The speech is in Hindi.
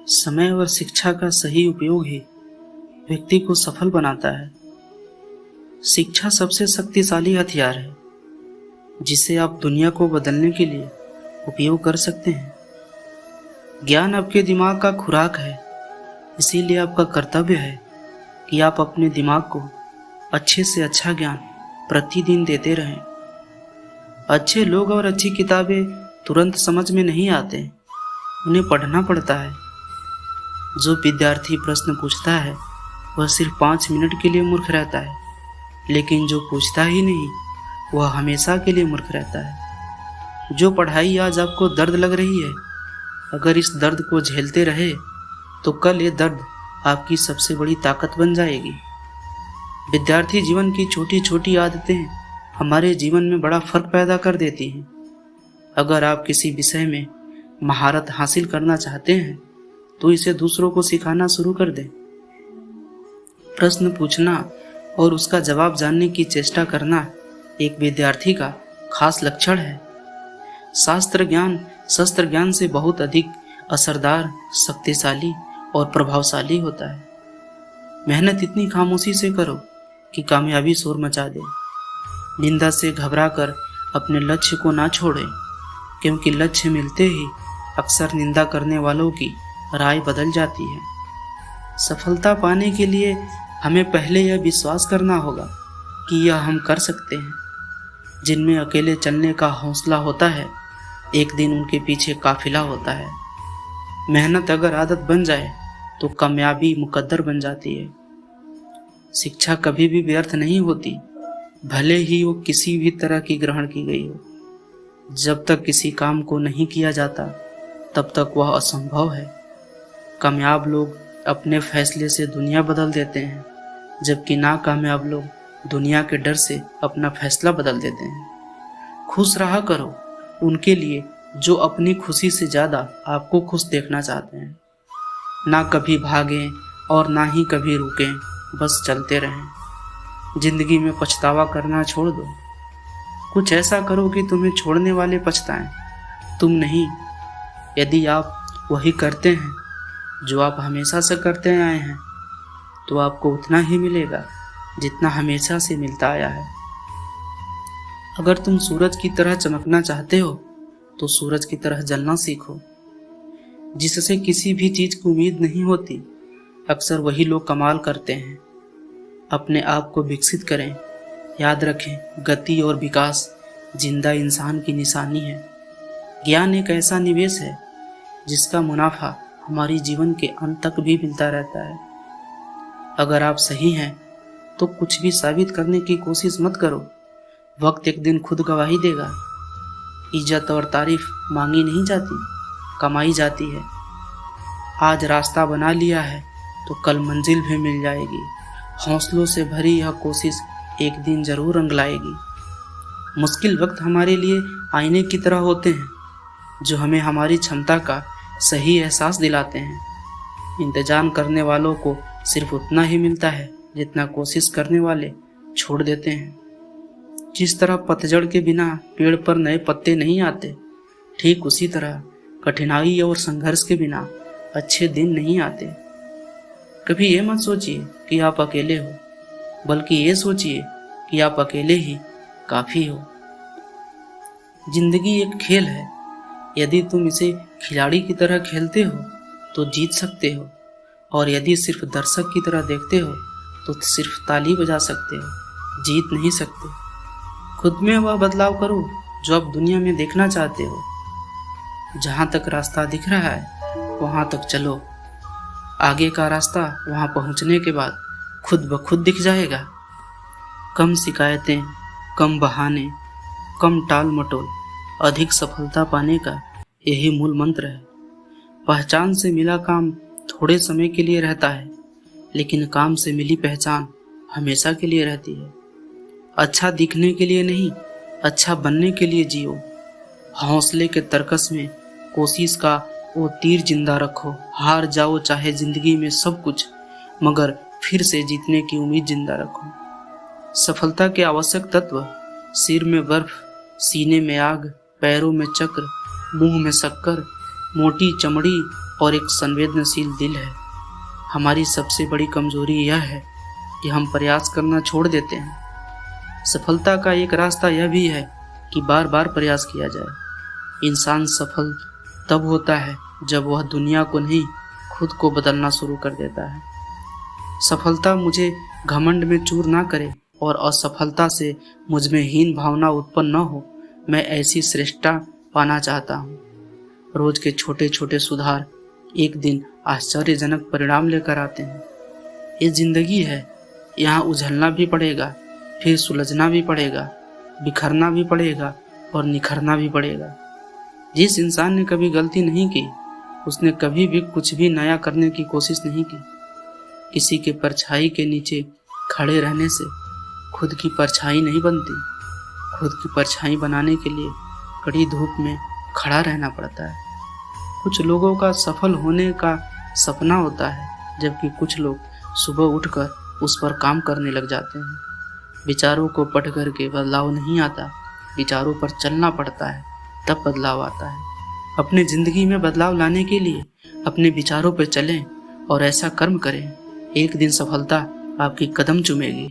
समय और शिक्षा का सही उपयोग ही व्यक्ति को सफल बनाता है। शिक्षा सबसे शक्तिशाली हथियार है जिसे आप दुनिया को बदलने के लिए उपयोग कर सकते हैं। ज्ञान आपके दिमाग का खुराक है, इसीलिए आपका कर्तव्य है कि आप अपने दिमाग को अच्छे से अच्छा ज्ञान प्रतिदिन देते रहें। अच्छे लोग और अच्छी किताबें तुरंत समझ में नहीं आते, उन्हें पढ़ना पड़ता है। जो विद्यार्थी प्रश्न पूछता है वह सिर्फ 5 मिनट के लिए मूर्ख रहता है, लेकिन जो पूछता ही नहीं वह हमेशा के लिए मूर्ख रहता है। जो पढ़ाई आज आपको दर्द लग रही है, अगर इस दर्द को झेलते रहे तो कल ये दर्द आपकी सबसे बड़ी ताकत बन जाएगी। विद्यार्थी जीवन की छोटी छोटी आदतें हमारे जीवन में बड़ा फर्क पैदा कर देती हैं। अगर आप किसी विषय में महारत हासिल करना चाहते हैं तो इसे दूसरों को सिखाना शुरू कर दें। प्रश्न पूछना और उसका जवाब जानने की चेष्टा करना एक विद्यार्थी का खास लक्षण है। शस्त्र ज्ञान से बहुत अधिक असरदार, शक्तिशाली और प्रभावशाली होता है। मेहनत इतनी खामोशी से करो कि कामयाबी शोर मचा दे। निंदा से घबराकर अपने लक्ष्य को ना छोड़ें, क्योंकि लक्ष्य मिलते ही अक्सर निंदा करने वालों की राय बदल जाती है। सफलता पाने के लिए हमें पहले यह विश्वास करना होगा कि यह हम कर सकते हैं। जिनमें अकेले चलने का हौसला होता है, एक दिन उनके पीछे काफिला होता है। मेहनत अगर आदत बन जाए तो कामयाबी मुकद्दर बन जाती है। शिक्षा कभी भी व्यर्थ नहीं होती, भले ही वो किसी भी तरह की ग्रहण की गई हो। जब तक किसी काम को नहीं किया जाता तब तक वह असंभव है। कामयाब लोग अपने फैसले से दुनिया बदल देते हैं, जबकि नाकामयाब लोग दुनिया के डर से अपना फैसला बदल देते हैं। खुश रहा करो उनके लिए जो अपनी खुशी से ज़्यादा आपको खुश देखना चाहते हैं। ना कभी भागें और ना ही कभी रुकें, बस चलते रहें। जिंदगी में पछतावा करना छोड़ दो। कुछ ऐसा करो कि तुम्हें छोड़ने वाले पछताएं, तुम नहीं। यदि आप वही करते हैं जो आप हमेशा से करते आए हैं, तो आपको उतना ही मिलेगा जितना हमेशा से मिलता आया है। अगर तुम सूरज की तरह चमकना चाहते हो तो सूरज की तरह जलना सीखो। जिससे किसी भी चीज की उम्मीद नहीं होती, अक्सर वही लोग कमाल करते हैं। अपने आप को विकसित करें। याद रखें, गति और विकास जिंदा इंसान की निशानी है। ज्ञान एक ऐसा निवेश है जिसका मुनाफा हमारी जीवन के अंत तक भी मिलता रहता है। अगर आप सही हैं तो कुछ भी साबित करने की कोशिश मत करो। वक्त एक दिन खुद गवाही देगा। इज्जत और तारीफ मांगी नहीं जाती, कमाई जाती है। आज रास्ता बना लिया है तो कल मंजिल भी मिल जाएगी। हौसलों से भरी यह कोशिश एक दिन जरूर रंग लाएगी। मुश्किल वक्त हमारे लिए आईने की तरह होते हैं, जो हमें हमारी क्षमता का सही एहसास दिलाते हैं। इंतजार करने वालों को सिर्फ उतना ही मिलता है जितना कोशिश करने वाले छोड़ देते हैं। जिस तरह पतझड़ के बिना पेड़ पर नए पत्ते नहीं आते, ठीक उसी तरह कठिनाई और संघर्ष के बिना अच्छे दिन नहीं आते। कभी ये मत सोचिए कि आप अकेले हो, बल्कि ये सोचिए कि आप अकेले ही काफी हो। जिंदगी एक खेल है। यदि तुम इसे खिलाड़ी की तरह खेलते हो तो जीत सकते हो, और यदि सिर्फ दर्शक की तरह देखते हो तो सिर्फ ताली बजा सकते हो, जीत नहीं सकते। खुद में वह बदलाव करो जो आप दुनिया में देखना चाहते हो। जहाँ तक रास्ता दिख रहा है वहाँ तक चलो। आगे का रास्ता वहाँ पहुँचने के बाद खुद ब खुद दिख जाएगा। कम शिकायतें, कम बहाने, कम टाल मटोल, अधिक सफलता पाने का यही मूल मंत्र है। पहचान से मिला काम थोड़े समय के लिए रहता है, लेकिन काम से मिली पहचान हमेशा के लिए रहती है। अच्छा दिखने के लिए नहीं, अच्छा बनने के लिए जियो। हौसले के तरकस में कोशिश का वो तीर जिंदा रखो। हार जाओ चाहे जिंदगी में सब कुछ, मगर फिर से जीतने की उम्मीद जिंदा रखो। सफलता के आवश्यक तत्व सिर में बर्फ, सीने में आग, पैरों में चक्र, मुंह में शक्कर, मोटी चमड़ी और एक संवेदनशील दिल है। हमारी सबसे बड़ी कमजोरी यह है कि हम प्रयास करना छोड़ देते हैं। सफलता का एक रास्ता यह भी है कि बार बार प्रयास किया जाए। इंसान सफल तब होता है जब वह दुनिया को नहीं, खुद को बदलना शुरू कर देता है। सफलता मुझे घमंड में चूर ना करे और असफलता से मुझ में हीन भावना उत्पन्न न हो। मैं ऐसी श्रेष्ठता पाना चाहता हूँ। रोज के छोटे छोटे सुधार एक दिन आश्चर्यजनक परिणाम लेकर आते हैं। ये जिंदगी है, यहाँ उझलना भी पड़ेगा, फिर सुलझना भी पड़ेगा, बिखरना भी पड़ेगा और निखरना भी पड़ेगा। जिस इंसान ने कभी गलती नहीं की, उसने कभी भी कुछ भी नया करने की कोशिश नहीं की। किसी के परछाई के नीचे खड़े रहने से खुद की परछाई नहीं बनती। खुद की परछाई बनाने के लिए कड़ी धूप में खड़ा रहना पड़ता है। कुछ लोगों का सफल होने का सपना होता है, जबकि कुछ लोग सुबह उठकर उस पर काम करने लग जाते हैं। विचारों को पढ़ करके बदलाव नहीं आता, विचारों पर चलना पड़ता है, तब बदलाव आता है। अपने जिंदगी में बदलाव लाने के लिए अपने विचारों पर चलें और ऐसा कर्म करें। एक दिन सफलता आपकी कदम चूमेगी।